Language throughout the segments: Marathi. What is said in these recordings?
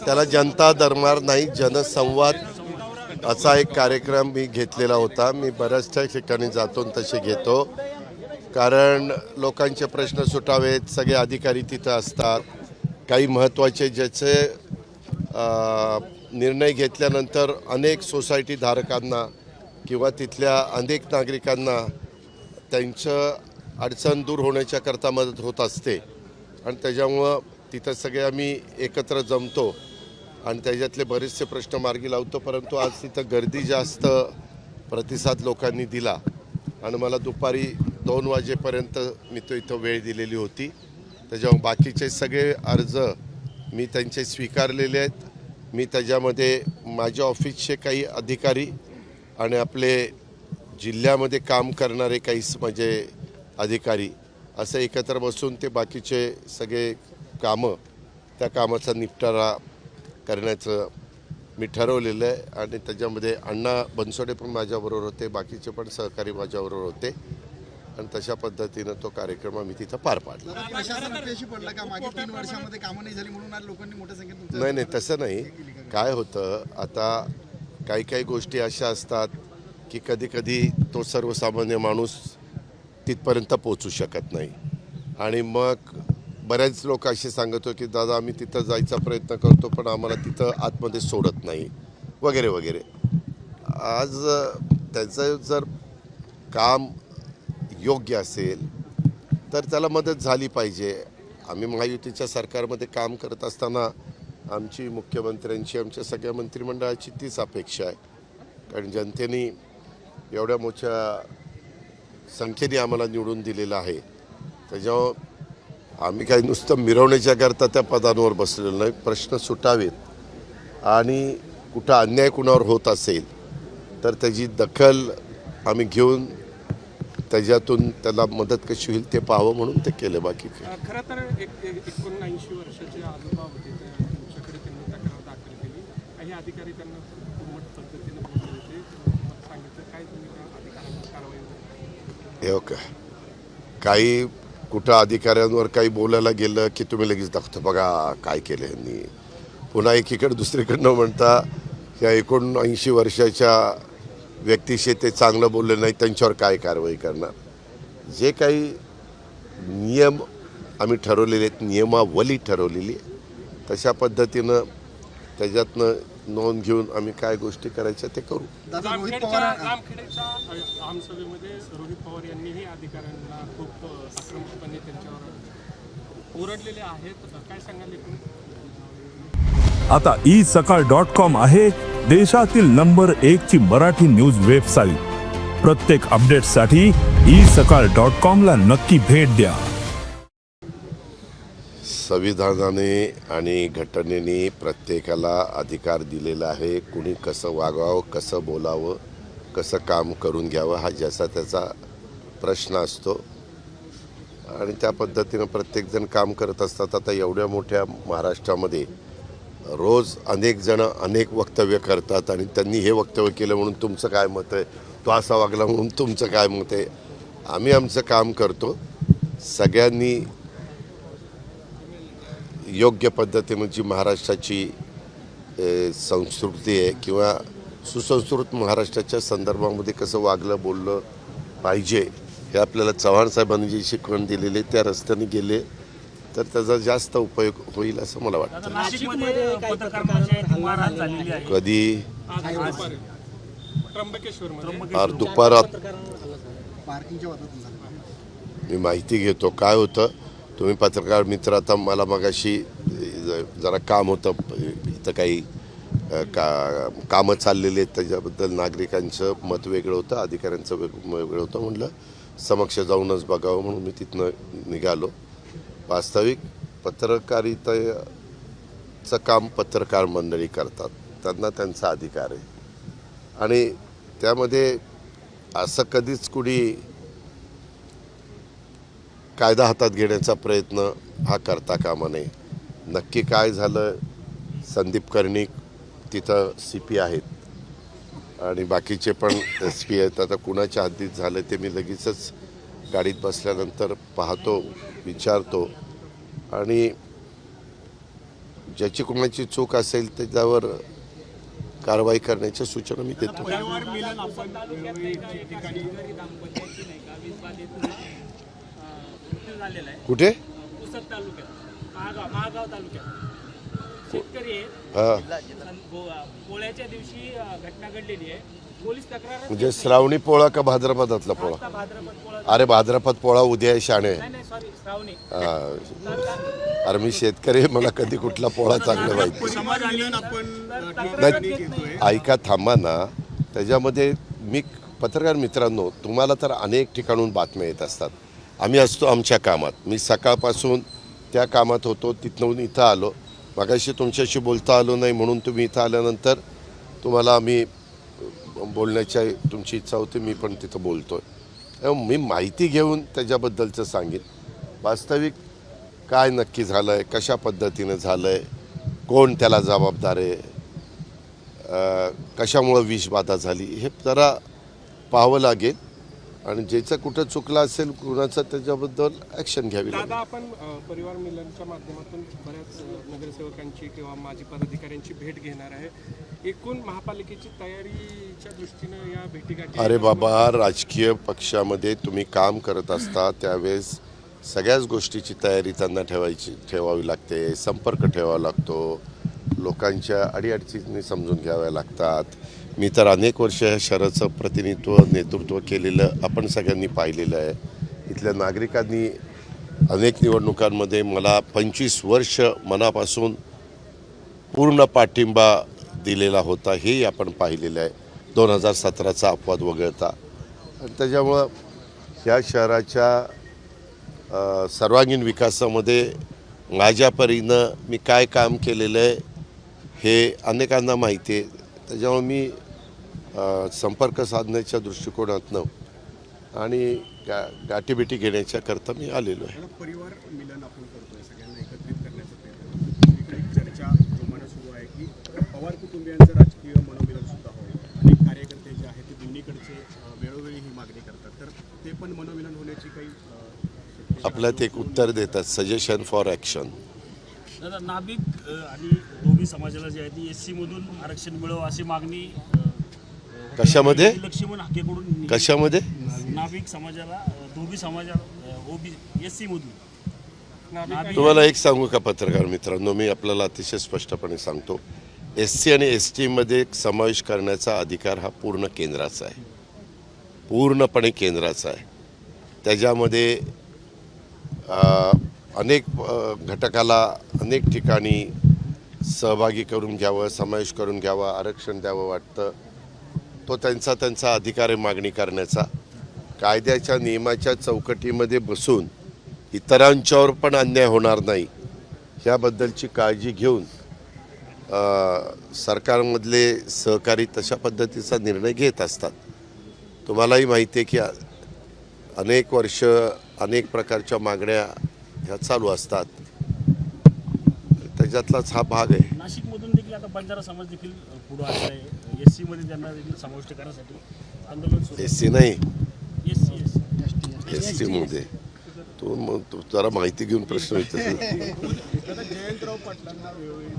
त्याला जनता दरबार नाही जनसंवाद असा एक कार्यक्रम मी घेतलेला होता. मी बऱ्याचशा ठिकाणी जातो तसे घेतो, कारण लोकांचे प्रश्न सुटावेत. सगळे अधिकारी तिथं असतात. काही महत्त्वाचे ज्याचे निर्णय घेतल्यानंतर अनेक सोसायटी धारकांना किंवा तिथल्या अनेक नागरिकांना त्यांचं अडचण दूर होण्याच्याकरता मदत होत असते आणि त्याच्यामुळं तिथं सगळे आम्ही एकत्र जमतो आणि त्याच्यातले बरेचसे प्रश्न मार्गी लावतो. परंतु आज तिथं गर्दी जास्त प्रतिसाद लोकांनी दिला आणि मला दुपारी 2 वाजेपर्यंत मी तो इथं वेळ दिलेली होती. त्याच्यामुळे बाकीचे सगळे अर्ज मी त्यांचे स्वीकारलेले आहेत. मी त्याच्यामध्ये माझ्या ऑफिसचे काही अधिकारी आणि आपले जिल्ह्यामध्ये काम करणारे काही म्हणजे अधिकारी असं एकत्र बसून ते बाकीचे सगळे कामं त्या कामाचा निपटारा करण्याचं मी ठरवलेलं आहे. आणि त्याच्यामध्ये अण्णा बनसोडे पण माझ्याबरोबर होते, बाकीचे पण सहकारी माझ्याबरोबर होते आणि तशा पद्धतीनं तो कार्यक्रम आम्ही तिथं पार पाडला. नाही तसं नाही. काय होतं आता काही काही गोष्टी अशा असतात की कधी कधी तो सर्वसामान्य माणूस तिथपर्यंत पोचू शकत नाही आणि मग बऱ्याच लोक असे सांगतो की दादा आम्ही तिथं जायचा प्रयत्न करतो पण आम्हाला तिथं आतमध्ये सोडत नाही वगैरे वगैरे. आज त्याचं जर काम योग्य असेल तर त्याला मदत झाली पाहिजे. आम्ही महायुतीच्या सरकारमध्ये काम करत असताना आमची मुख्यमंत्र्यांची आमच्या सगळ्या मंत्रिमंडळाची तीच अपेक्षा आहे, कारण जनतेने एवढ्या मोठ्या संख्येने आम्हाला निवडून दिलेलं आहे. त्याच्यावर आम्ही काही नुसतं मिरवण्याच्याकरता त्या पदांवर बसलेलो नाही. प्रश्न सुटावेत आणि कुठं अन्याय कुणावर होत असेल तर त्याची दखल आम्ही घेऊन त्याच्यातून त्याला मदत कशी होईल ते पाहावं म्हणून ते केलं. बाकी खरं तर 79 वर्षाचे आजोबा होते, तुमच्याकडे त्यांनी तक्रार दाखल केली. काही अधिकारी त्यांना उर्मट पद्धतीने बोलले होते, सांगितलं काय तुम्ही त्या अधिकाऱ्यांवर कारवाई हे का काही कुठं अधिकाऱ्यांवर काही बोलायला गेलं की तुम्ही लगेच दाखवतो बघा काय केलं यांनी. पुन्हा एकीकडे दुसरीकडनं म्हणता या 79 वर्षाच्या व्यक्तीशी ते चांगलं बोलले नाही त्यांच्यावर काय कारवाई करणार. जे काही नियम आम्ही ठरवलेले आहेत, नियमावली ठरवलेली आहे, तशा पद्धतीनं त्याच्यातनं नोंद घेऊन आम्ही काय गोष्टी करायच्या ते करू. रामखेडच्या आमसभेमध्ये रोहित पवार यांनीही अधिकाऱ्यांना खूप आक्रमकपणे त्यांच्यावर ओरडलेले आहेत. काय सांगाल एकूण? आता isakal.com आहे देशातील नंबर 1 ची मराठी न्यूज वेबसाईट. प्रत्येक अपडेटसाठी isakal.com ला नक्की भेट द्या. संविधानाने आणि घटनेने प्रत्येकाला अधिकार दिलेला आहे. कुणी कसं वागावं, कसं बोलावं, कसं काम करून घ्यावं हा ज्याचा त्याचा प्रश्न असतो आणि त्या पद्धतीनं प्रत्येकजण काम करत असतात. आता एवढ्या मोठ्या महाराष्ट्रामध्ये रोज अनेक जण अनेक वक्तव्य करतात आणि त्यांनी हे वक्तव्य केलं म्हणून तुमचं काय मत आहे, तो असा वागला म्हणून तुमचं काय मत आहे. आम्ही आमचं काम करतो. सगळ्यांनी योग्य पद्धतीनं जी महाराष्ट्राची संस्कृती आहे किंवा सुसंस्कृत महाराष्ट्राच्या संदर्भामध्ये कसं वागलं बोललं पाहिजे हे आपल्याला चव्हाण साहेबांनी जी शिकवण दिलेली त्या रस्त्याने गेले तर त्याचा जास्त उपयोग होईल असं मला वाटतं. कधी दुपारात मी माहिती घेतो काय होतं. तुम्ही पत्रकार मित्र आता मला मगाशी जरा काम होतं इथं काही कामं चाललेली आहेत त्याच्याबद्दल नागरिकांचं मत वेगळं होतं, अधिकाऱ्यांचं वेगळं होतं. म्हटलं समक्ष जाऊनच बघावं म्हणून मी तिथनं निघालो. वास्तविक पत्रकारितेचं काम पत्रकार मंडळी करतात, त्यांना त्यांचा अधिकार आहे आणि त्यामध्ये असं कधीच कुणी कायदा हातात घेण्याचा प्रयत्न हा करता कामा नये. नक्की काय झालं, संदीप कर्णिक तिथं CP आहेत आणि बाकीचे पण SP आहेत. आता कुणाच्या हद्दीत झालं ते मी लगेचच गाडीत बसल्यानंतर पाहतो, विचारतो आणि ज्याची कोणाची चूक असेल त्याच्यावर कारवाई करण्याच्या सूचना मी देतो. परिवार मिलन आपण कुठे पुसद तालुक्यात महागाव तालुक्यात शेतकरी आहेत. हां पोळ्याच्या दिवशी घटना घडलेली आहे. पोलीस तक्रार म्हणजे श्रावणी पोळा का भाद्रपदातला पोळा? भाद्रपद पोळा अरे भाद्रपद पोळा उद्या आहे शाणे. नाही सॉरी श्रावणी. हां. अरे मी शेतकरी आहे, मला कधी कुठला पोळा चांगला माहिती समाज मिलन आपण नाही. ऐका थांबा ना. त्याच्यामध्ये मी पत्रकार मित्रांनो, तुम्हाला तर अनेक ठिकाणून बातम्या येत असतात. आम्ही असतो आमच्या कामात. मी सकाळपासून त्या कामात होतो, तिथून इथं आलो. मगाशी तुमच्याशी बोलता आलो नाही म्हणून तुम्ही इथं आल्यानंतर तुम्हाला आम्ही बोलण्याची तुमची इच्छा होती, मी पण तिथं बोलतो आहे. मी माहिती घेऊन त्याच्याबद्दलचं सांगेन. वास्तविक काय नक्की झालं आहे, कशा पद्धतीनं झालं आहे, कोण त्याला जबाबदार आहे, कशामुळं विषबाधा झाली, हे जरा पाहावं लागेल. आणि ज्याचं कुठं चुकलं असेल कुणाचं त्याच्याबद्दल ॲक्शन घ्यावी लागेल. दादा आपण परिवार मिलनच्या माध्यमातून बऱ्याच नगरसेवकांची किंवा माजी पदाधिकाऱ्यांची भेट घेणार आहे. एकूण महापालिकेची तयारीच्या दृष्टीनं या भेटीगाठी अरे बाबा, राजकीय पक्षामध्ये तुम्ही काम करत असता त्यावेळेस सगळ्याच गोष्टीची तयारी त्यांना ठेवावी लागते. संपर्क ठेवावा लागतो. लोकांच्या अडीअडचणी समजून घ्याव्या लागतात. मी तर अनेक वर्ष ह्या शहराचं नेतृत्व केलेलं आपण सगळ्यांनी पाहिलेलं आहे. इथल्या नागरिकांनी अनेक निवडणुकांमध्ये मला 25 वर्ष मनापासून पूर्ण पाठिंबा दिलेला होता, हेही आपण पाहिलेलं आहे. 2017चा अपवाद वगळता. आणि त्याच्यामुळं ह्या शहराच्या सर्वांगीण विकासामध्ये माझ्या परीनं मी काय काम केलेलं आहे हे अनेकांना माहिती आहे. त्याच्यामुळे मी संपर्क साधण्याच्या दृष्टिकोनातनं आणि गाठीभेटी घेण्याच्या करता मी आलेलो आहे. परिवार मिलन आपण करतोय, सगळ्यांना एकत्रित करण्याचा प्रयत्न. इकडे चर्चा जोमानं सुरू आहे की पवार कुटुंबियांचं राजकीय मनोमिलन सुद्धा होईल. अनेक कार्यकर्ते जे आहेत ते दोन्हीकडचे वेळोवेळी ही मागणी करतात, तर ते पण मनोमिलन होण्याची काही आपल्यात एक उत्तर देतात, सजेशन फॉर ॲक्शन. दादा, नाभिक आणि धोबी समाजाला जे आहे ती SC मधून आरक्षण मिळव अशी मागणी कशामध्ये लक्ष्मण हाकेकडून कशामध्ये नाभिक समाजाला धोबी समाजाला SC मधून. तुम्हाला एक सांगू का पत्रकार मित्रांनो, मी आपल्याला अतिशय स्पष्टपणे सांगतो, SC आणि ST मध्ये समावेश करण्याचा अधिकार हा पूर्ण केंद्राचा आहे, पूर्णपणे केंद्राचा आहे. त्याच्यामध्ये अनेक घटकाला अनेक ठिकाणी सहभागी करून घ्यावं, समावेश करून घ्यावा, आरक्षण द्यावं वाटतं. तो त्यांचा अधिकार आहे मागणी करण्याचा. कायद्याच्या नियमाच्या चौकटीमध्ये बसून इतरांच्यावर पण अन्याय होणार नाही ह्याबद्दलची काळजी घेऊन सरकारमधले सहकारी तशा पद्धतीचा निर्णय घेत असतात. तुम्हालाही माहिती आहे की अनेक वर्ष अनेक प्रकारच्या मागण्या ह्या चालू असतात. त्याच्यातलाच हा भाग आहे. नाशिकमधून देखील आता बंजारा समाज देखील पुढे आलेला आहे. SC मध्ये त्यांना देखील समाविष्ट करण्यासाठी आंदोलन सुरू. SC नाही, SC ST मध्ये तू जरा माहिती घेऊन प्रश्न विचार. जयंतराव पाटलांना वेळोवेळी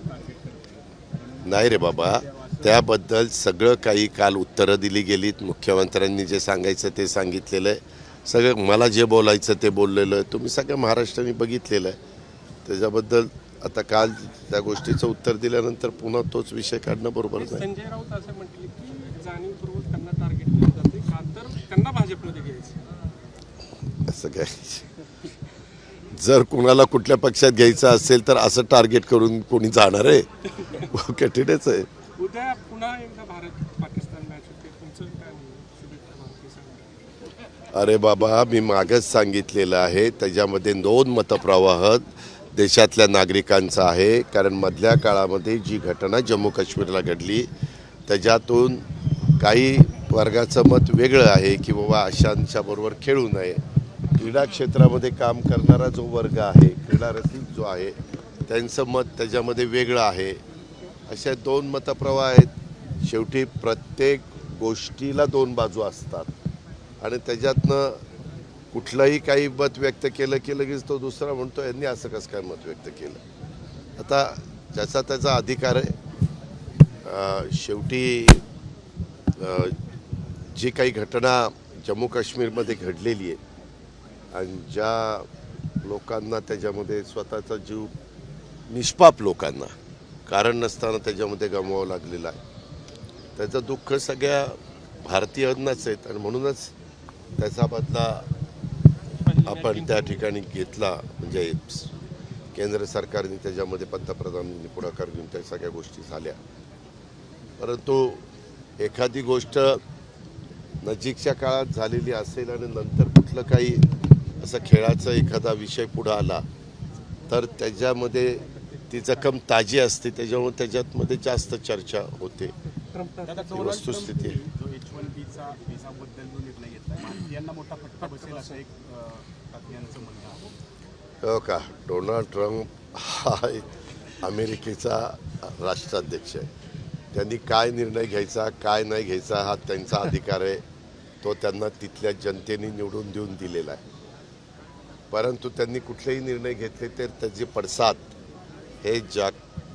टार्गेट करतात. नाही रे बाबा, त्याबद्दल सगळं काही काल उत्तरं दिली गेलीत. मुख्यमंत्र्यांनी जे सांगायचं ते सांगितलेलं आहे. सगळं मला जे बोलायचं ते बोललेलं आहे. तुम्ही सगळ्या महाराष्ट्राने बघितलेलं आहे. त्याच्याबद्दल आता काल त्या गोष्टीचं उत्तर दिल्यानंतर पुन्हा तोच विषय काढणं बरोबर नाही. संजय राऊत असं म्हटले की जाणीवपूर्वक त्यांना टार्गेट केलं जाते का तर त्यांना भाजपमध्ये घ्यायचं. असं काय, जर कुणाला कुठल्या पक्षात घ्यायचं असेल तर असं टार्गेट करून कोणी जाणार आहे? कठीणच आहे. उद्या पुन्हा एकदा भारत पाकिस्तान मॅच होते, तुमचं काय शुभेच्छा भारतीय. अरे बाबा, मी मागच सांगितलेलं आहे, त्याच्यामध्ये 2 मतप्रवाह देशातल्या नागरिकांचा आहे. कारण मधल्या काळामध्ये जी घटना जम्मू काश्मीरला घडली त्याच्यातून काही वर्गाचं मत वेगळं आहे की बाबा अशांच्या बरोबर खेळू नये. क्रीडा क्षेत्रामध्ये काम करणारा जो वर्ग आहे, क्रीडा रसिक जो आहे, त्यांचं मत त्याच्यामध्ये वेगळं आहे. अशा 2 मतप्रवाह आहेत. शेवटी प्रत्येक गोष्टीला 2 बाजू असतात आणि त्याच्यातनं कुठलंही काही मत व्यक्त केलं की लगेच तो दुसरा म्हणतो यांनी असं कसं काय मत व्यक्त केलं. आता त्याचा अधिकार आहे. शेवटी जी काही घटना जम्मू काश्मीरमध्ये घडलेली आहे आणि ज्या लोकांना त्याच्यामध्ये स्वतःचा जीव निष्पाप लोकांना कारण नसताना त्याच्यामध्ये गमवावं लागलेलं आहे, त्याचं दुःख सगळ्या भारतीयांनाच आहेत आणि म्हणूनच त्याचा बदला आपण त्या ठिकाणी घेतला. म्हणजे केंद्र सरकारने त्याच्यामध्ये पंतप्रधानांनी पुढाकार घेऊन त्या सगळ्या गोष्टी झाल्या. परंतु एखादी गोष्ट नजीकच्या काळात झालेली असेल आणि नंतर कुठलं काही असं खेळाचा एखादा विषय पुढं आला तर त्याच्यामध्ये ती जखम ताजी असते, त्याच्यामुळे त्याच्यामध्ये जास्त चर्चा होते. ही वस्तुस्थिती आहे. जो H1Bचा व्हिसाबद्दल जो निर्णय घेतला यांना मोठा फटका बसेल असं एक तज्ज्ञांचं म्हणणं आहे. हो का, डोनाल्ड ट्रम्प हा अमेरिकेचा राष्ट्राध्यक्ष आहे. त्यांनी काय निर्णय घ्यायचा काय नाही घ्यायचा हा त्यांचा अधिकार आहे. तो त्यांना तिथल्या जनतेने निवडून देऊन दिलेला आहे. परंतु त्यांनी कुठलेही निर्णय घेतले तर त्याचे पडसाद हे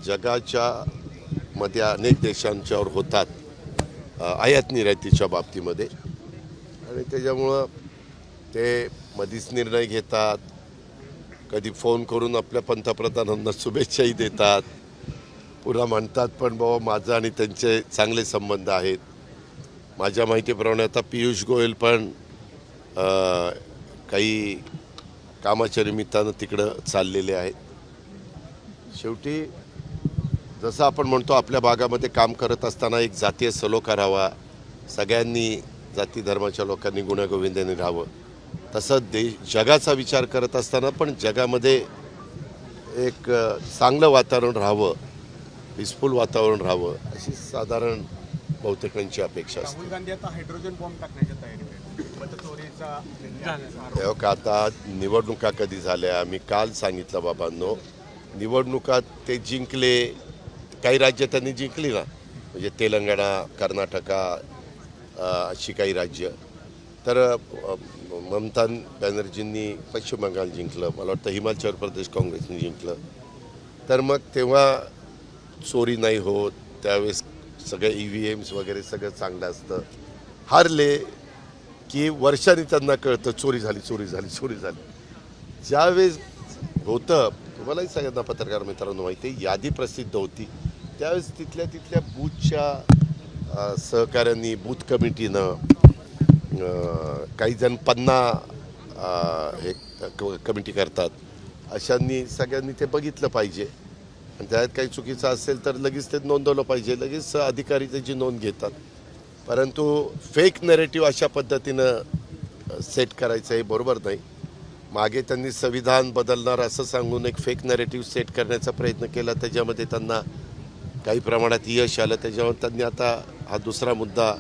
जगाच्या मध्ये अनेक देशांच्यावर होतात, आयात निर्यातीच्या बाबतीमध्ये. आणि त्याच्यामुळं ते मधीच निर्णय घेतात, कधी फोन करून आपल्या पंतप्रधानांना शुभेच्छाही देतात, पुन्हा म्हणतात पण बाबा माझं आणि त्यांचे चांगले संबंध आहेत. माझ्या माहितीप्रमाणे आता पियुष गोयल पण काही कामाच्या निमित्तानं तिकडं चाललेले आहेत. शेवटी जसं आपण म्हणतो आपल्या भागामध्ये काम करत असताना एक जातीय सलोखा राहावा, सगळ्यांनी जाती धर्माच्या लोकांनी गुण्यागोविंदाने राहावं, तसं जगाचा विचार करत असताना पण जगामध्ये एक चांगलं वातावरण राहावं, पीसफुल वातावरण राहावं अशी साधारण बहुतेकांची अपेक्षा असते. राहुल गांधी आता हायड्रोजन बॉम्ब टाकण्याच्या तयारीत आहेत. मतचोरीचा निर्णय हो का, आता निवडणुका कधी झाल्या मी काल सांगितलं बाबांनो, निवडणुका ते जिंकले, काही राज्य त्यांनी जिंकली ना, म्हणजे तेलंगणा, कर्नाटका अशी काही राज्य. तर ममता बॅनर्जींनी पश्चिम बंगाल जिंकलं, मला वाटतं हिमाचल प्रदेश काँग्रेसने जिंकलं. तर मग तेव्हा चोरी नाही होत, त्यावेळेस सगळे EVMs वगैरे सगळं चांगलं असतं. हारले की वर्षांनी त्यांना कळतं चोरी झाली चोरी झाली चोरी झाली. ज्यावेळेस होतं, तुम्हालाही सगळ्यांना पत्रकार मित्रांनो माहिती आहे, यादी प्रसिद्ध होती, त्यावेळेस तिथल्या बूथच्या सहकाऱ्यांनी, बूथ कमिटीनं, काही जण पन्ना हे कमिटी करतात, अशांनी सगळ्यांनी ते बघितलं पाहिजे. आणि त्यात काही चुकीचं असेल तर लगेच ते नोंदवलं पाहिजे, लगेच अधिकारी त्याची नोंद घेतात. परंतु फेक नॅरेटिव्ह अशा पद्धतीनं सेट करायचं हे बरोबर नाही. मागे त्यांनी संविधान बदलणार असं सांगून एक फेक नॅरेटिव्ह सेट करण्याचा प्रयत्न केला, त्याच्यामध्ये त्यांना काही प्रमाणात यश आलं. त्याच्यावर त्यांनी आता हा दुसरा मुद्दा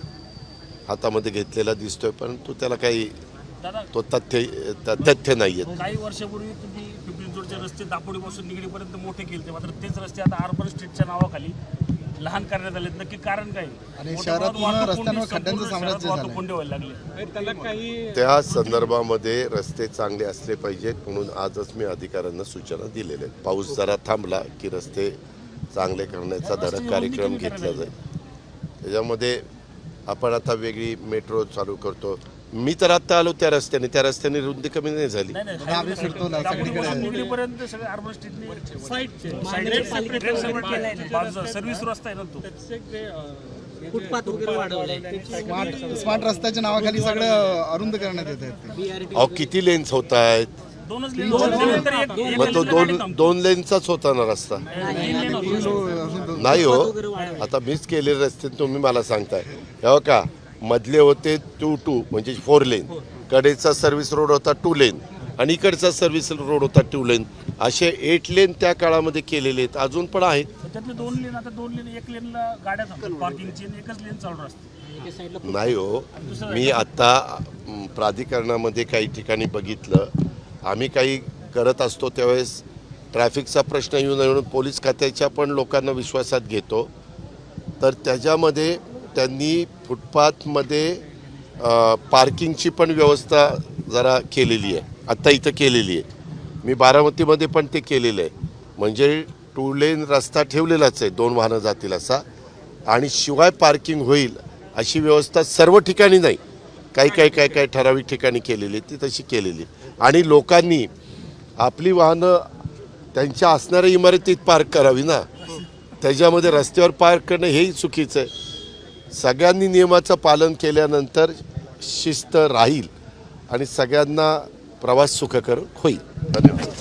हातामध्ये घेतलेला दिसतोय, परंतु त्याला काही तो तथ्य नाही आहेत. काही वर्षापूर्वी तुम्ही पिंपरी चिंचवडचे रस्ते दापोडीपासून निगडीपर्यंत मोठे केले, मात्र तेच रस्ते आता अर्बन स्ट्रीटच्या नावाखाली लहान करण्यात आले. नक्की कारण काय? आणि शहरातून रस्त्यांवर खड्ड्यांचं साम्राज्य झालं. कोंडे व्हायला लागले. त्याला काही त्या संदर्भामध्ये रस्ते चांगले असले पाहिजेत, म्हणून आजच मी अधिकाऱ्यांना सूचना दिलेल्या आहेत. पाऊस जरा थांबला की रस्ते चांगले करण्याचा धडक कार्यक्रम घेतला जाईल. त्याच्यामध्ये आपण आता वेगळी मेट्रो चालू करतो. मी तर आता आलो त्या रस्त्याने रुंदी कमी नाही झाली. आम्ही फिरतो ना सगळीकडे. निगडीपर्यंत सगळे अर्बन स्ट्रीटने सर्व्हिस रस्ता आहे ना तो. फुटपाथ वगैरे वाढवले. स्मार्ट रस्त्याच्या नावाखाली सगळं अरुंद करण्यात येत आहेत. अहो किती लेन्स होत आहेत, दोनच लेन. मग तो दोन लेनचाच होता ना रस्ता. नाही हो, आता मीच केलेले रस्ते तुम्ही मला सांगताय. हो का, मधले होते 2 म्हणजे 4 लेन, कडेचा सर्व्हिस रोड होता 2 लेन आणि इकडचा सर्व्हिस रोड होता 2 लेन. असे 8 लेन त्या काळामध्ये केलेले आहेत, अजून पण आहेत. त्यातले 2 लेन, आता 2 लेन, 1 लेनला गाड्या थांबतात पार्किंगची, एकच लेन चालू असते. नाही हो, मी आता प्राधिकरणामध्ये काही ठिकाणी बघितलं, आम्ही काही करत असतो त्यावेळेस ट्रॅफिकचा प्रश्न येऊ नये म्हणून पोलीस खात्याच्या पण लोकांना विश्वासात घेतो. तर त्याच्यामध्ये त्यांनी फुटपाथमध्ये पार्किंगची पण व्यवस्था जरा केलेली आहे, आत्ता इथं केलेली आहे. मी बारामतीमध्ये पण ते केलेलं आहे. म्हणजे टू लेन रस्ता ठेवलेलाच आहे, 2 वाहनं जातील असा, आणि शिवाय पार्किंग होईल अशी व्यवस्था सर्व ठिकाणी नाही, काही ठराविक ठिकाणी केलेली, ती तशी केलेली. आणि लोकांनी आपली वाहनं त्यांच्या असणाऱ्या इमारतीत पार्क करावी ना, त्याच्यामध्ये रस्त्यावर पार्क करणं हेही चुकीचं आहे. सगळ्यांनी नियमाचं पालन केल्यानंतर शिस्त राहील आणि सगळ्यांना प्रवास सुखकर होईल. धन्यवाद.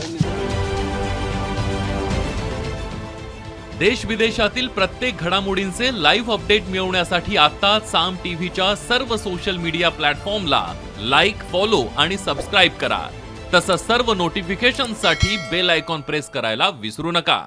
देश विदेशातील प्रत्येक घडामोडींचे लाईव्ह अपडेट मिळवण्यासाठी आता साम टीव्हीच्या सर्व सोशल मीडिया प्लॅटफॉर्मला लाईक, फॉलो आणि सबस्क्राईब करा. तसंच सर्व नोटिफिकेशनसाठी बेल आयकॉन प्रेस करायला विसरू नका.